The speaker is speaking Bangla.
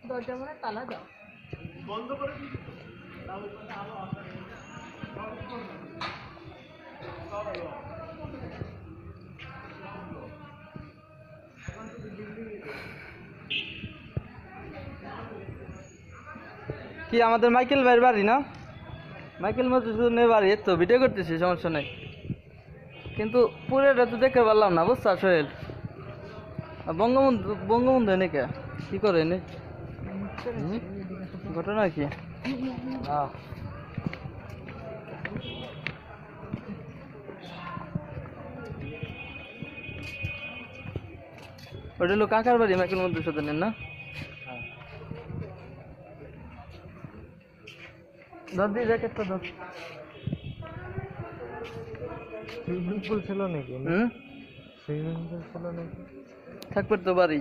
দরজা মনে তালা দাও বন্ধ করে দিই কি আমাদের মাইকেল ভাইয়ের বাড়ি না? মাইকেল মধুসূদনের বাড়ি তো ভিডিও করতেছি, সমস্যা নাই, কিন্তু পুরোটা তো দেখতে পারলাম না, বুঝছা সোহেল? বঙ্গবন্ধু এনে কে কি করে এনে ঘটনা কি? ওটা হলো কাকার বাড়ি মাইকেল মধুসূদনের না? দাদি জ্যাকেটটা দাও। সুইমিং পুল ছিল নাকি? সুইমিং পুল ছিল নাকি? থাকবে তো বাড়ি।